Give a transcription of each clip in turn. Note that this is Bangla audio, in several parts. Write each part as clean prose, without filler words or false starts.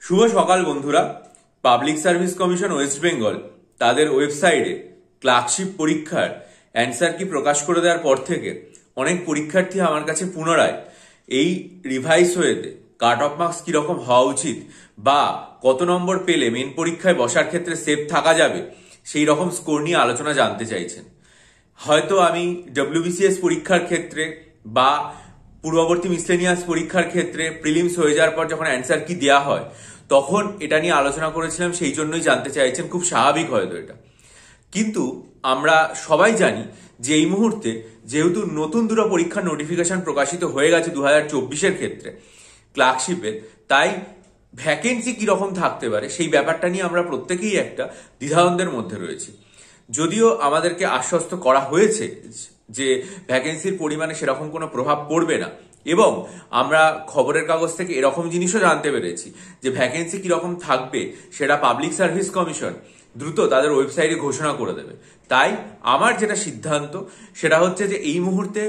শুভ সকাল বন্ধুরা। Public service commission West Bengal তাদের ওয়েবসাইটে ক্লার্কশিপ পরীক্ষার অ্যান্সার কি প্রকাশ করে দেওয়ার পর থেকে অনেক পরীক্ষার্থী আমার কাছে পুনরায় এই রিভাইস হয়েতে কাট অফ মার্কস কিরকম হওয়া উচিত বা কত নম্বর পেলে মেন পরীক্ষায় বসার ক্ষেত্রে সেফ থাকা যাবে সেই রকম স্কোর নিয়ে আলোচনা জানতে চাইছেন। হয়তো আমি ডব্লিউবিসিএস পরীক্ষার ক্ষেত্রে বা পূর্ববর্তী মিসলেনিয়াস পরীক্ষার ক্ষেত্রে প্রিলিমস হয়ে যাওয়ার পর যখন অ্যান্সার কি দেওয়া হয় তখন এটা নিয়ে আলোচনা করেছিলাম, সেই জন্যই জানতে চাইছেন, খুব স্বাভাবিক হয়তো এটা। কিন্তু আমরা সবাই জানি যে এই মুহূর্তে যেহেতু নতুন দুটো পরীক্ষার নোটিফিকেশন প্রকাশিত হয়ে গেছে 2024-এর ক্ষেত্রে ক্লার্কশিপের, তাই ভ্যাকেন্সি কিরকম থাকতে পারে সেই ব্যাপারটা নিয়ে আমরা প্রত্যেকেই একটা দ্বিধাদ্বন্দ্বের মধ্যে রয়েছি। যদিও আমাদেরকে আশ্বস্ত করা হয়েছে যে ভ্যাকেন্সির পরিমাণে সেরকম কোনো প্রভাব পড়বে না, এবং আমরা খবরের কাগজ থেকে এরকম জিনিসও জানতে পেরেছি যে ভ্যাকেন্সি কিরকম থাকবে সেটা পাবলিক সার্ভিস কমিশন দ্রুত তাদের ওয়েবসাইটে ঘোষণা করে দেবে। তাই আমার যেটা সিদ্ধান্ত সেটা হচ্ছে যে এই মুহূর্তে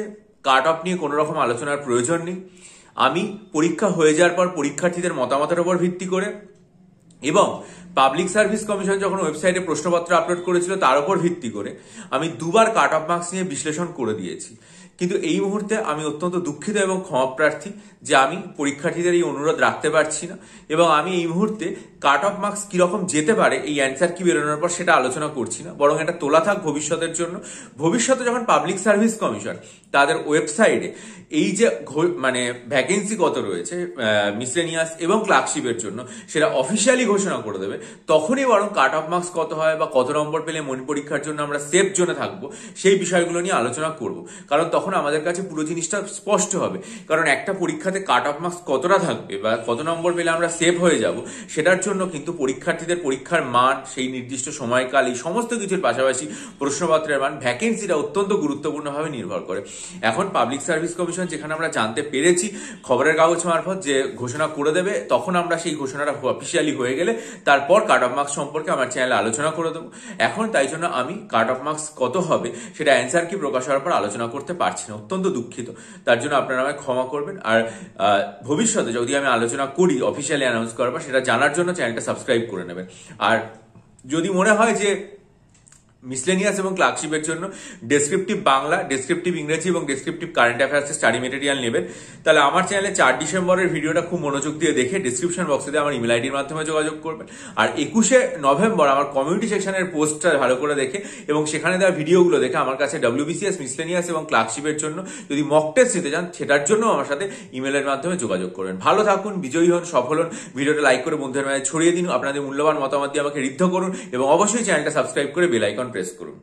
কাট অফ নিয়ে কোনো রকম আলোচনার প্রয়োজন নেই। আমি পরীক্ষা হয়ে যাওয়ার পর পরীক্ষার্থীদের মতামতের উপর ভিত্তি করে এবং পাবলিক সার্ভিস কমিশন যখন ওয়েবসাইটে প্রশ্নপত্র আপলোড করেছিল তার উপর ভিত্তি করে আমি দুবার কাট অফ মার্কস নিয়ে বিশ্লেষণ করে দিয়েছি। কিন্তু এই মুহূর্তে আমি অত্যন্ত দুঃখিত এবং ক্ষমাপ্রার্থী যে আমি পরীক্ষার্থীদের এই অনুরোধ রাখতে পারছি না, এবং আমি এই মুহূর্তে কাট অফ মার্কস কিরকম যেতে পারে এই অ্যান্সার কি বেরোনোর পর সেটা আলোচনা করছি না, বরং এটা তোলা থাক ভবিষ্যতের জন্য। ভবিষ্যতে যখন পাবলিক সার্ভিস কমিশন তাদের ওয়েবসাইটে এই যে মানে ভ্যাকেন্সি কত রয়েছে মিসলেনিয়াস এবং ক্লার্কশিপের জন্য সেটা অফিসিয়ালি ঘোষণা করে দেবে, তখনই বরং কাট অফ মার্কস কত হয় বা কত নম্বর পেলে মনি পরীক্ষার জন্য আমরা সেফ জোনে থাকবো সেই বিষয়গুলো নিয়ে আলোচনা করব। কারণ তখন আমাদের কাছে পুরো জিনিসটা স্পষ্ট হবে। কারণ একটা পরীক্ষাতে কাট অফ মার্কস কতটা থাকবে বা কত নম্বর পেলে আমরা সেফ হয়ে যাব সেটার জন্য কিন্তু পরীক্ষার্থীদের পরীক্ষার মান, সেই নির্দিষ্ট সময়কাল, এই সমস্ত কিছুর পাশাপাশি প্রশ্নপত্রের মান, ভ্যাকেন্সিটা অত্যন্ত গুরুত্বপূর্ণভাবে নির্ভর করে। এখন পাবলিক সার্ভিস কমিশন যেখানে আমরা জানতে পেরেছি খবরের কাগজ মারফত যে ঘোষণা করে দেবে, তখন আমরা সেই ঘোষণাটা অফিসিয়ালি হয়ে গেলে তারপর কাট অফ মার্কস সম্পর্কে আমার চ্যানেলে আলোচনা করে দেবো। এখন তাই জন্য আমি কাট অফ মার্কস কত হবে সেটা অ্যান্সার কি প্রকাশ হওয়ার পর আলোচনা করতে পারছি না, অত্যন্ত দুঃখিত। তার জন্য আপনারা আমায় ক্ষমা করবেন। আর ভবিষ্যতে যদি আমি আলোচনা করি অফিসিয়ালি অ্যানাউন্স করার পর, সেটা জানার জন্য চ্যানেলটা সাবস্ক্রাইব করে নেবেন। আর যদি মনে হয় যে মিসলেনিয়াস এবং ক্লার্কশিপের জন্য ডেসক্রিপটিভ বাংলা, ডেসক্রিপটিভ ইংরেজি এবং ডেসক্রিপটিভ কারেন্ট অ্যাফেয়ার্সের স্টাডি মেটেরিয়াল নেবেন, তাহলে আমার চ্যানেলে 4 ডিসেম্বরের ভিডিওটা খুব মনোযোগ দিয়ে দেখে ডিসক্রিপশন বক্সে আমার ইমেল আইডির মাধ্যমে যোগাযোগ করবেন। আর 21শে নভেম্বর আমার কমিউনিটি সেকশনের পোস্টটা ভালো করে দেখে এবং সেখানে দেওয়া ভিডিওগুলো দেখে আমার কাছে ডব্লিউবিসিএস, মিসলেনিয়াস এবং ক্লার্কশিপের জন্য যদি মক টেস্ট নিতে চান সেটার জন্য আমার সাথে ইমেলের মাধ্যমে যোগাযোগ করবেন। ভালো থাকুন, বিজয়ী হন, সফল হন। ভিডিওটা লাইক করে বন্ধুদের মাঝে ছড়িয়ে দিন, আপনাদের মূল্যবান মতামত দিয়ে আমাকে ঋদ্ধ করুন এবং অবশ্যই চ্যানেলটা সাবস্ক্রাইব করে বেল আইকন প্রেস করুন।